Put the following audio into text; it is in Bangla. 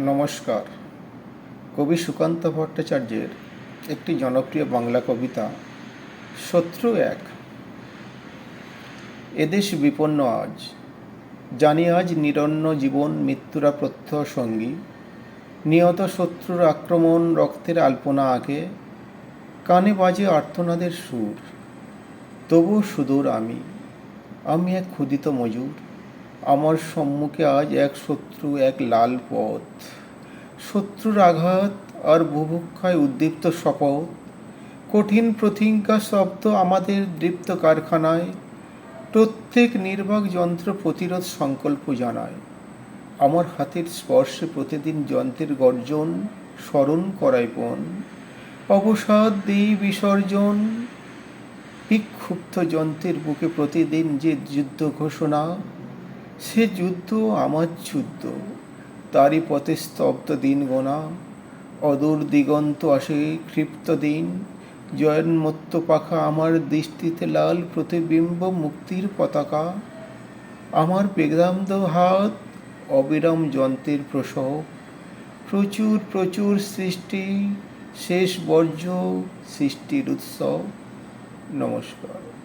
নমস্কার। কবি সুকান্ত ভট্টাচার্যের একটি জনপ্রিয় বাংলা কবিতা শত্রু এক। এদেশ বিপন্ন আজ, জানি আজ নিরন্ন জীবন মৃত্যুরা প্রত্যহ সঙ্গী। নিয়ত শত্রুর আক্রমণ, রক্তের আলপনা আঁকে, কানে বাজে আর্তনাদের সুর। তবু সুদূর আমি এক ক্ষুদিত মজুর। আমার সম্মুখে আজ এক শত্রু, এক লাল পথ। শত্রুর আঘাত আর বুভুক্ষায় উদ্দীপ্ত শপথ। কঠিন প্রতিজ্ঞা শব্দ আমাদের দৃপ্ত কারখানায়। প্রত্যেক নির্বাক যন্ত্র প্রতিরোধ সংকল্প জানায়। আমার হাতের স্পর্শে প্রতিদিন যন্ত্রের গর্জন স্মরণ করায় পণ। অবসাদ দেই বিসর্জন। বিক্ষুব্ধ যন্ত্রের বুকে প্রতিদিন যে যুদ্ধ ঘোষণা, সে যুদ্ধ আমার যুদ্ধ, তারই পথে স্তব্ধ দিন গোনা। অদূর দিগন্ত আসে ক্ষিপ্ত দিন, জয়োন্মত্ত পাখা আমার দৃষ্টিতে লাল প্রতিবিম্ব মুক্তির পতাকা। আমার বেদান্ত হাত অবিরাম যন্ত্রের প্রসব। প্রচুর প্রচুর সৃষ্টি, শেষ বর্জ্য সৃষ্টির উৎসব। নমস্কার।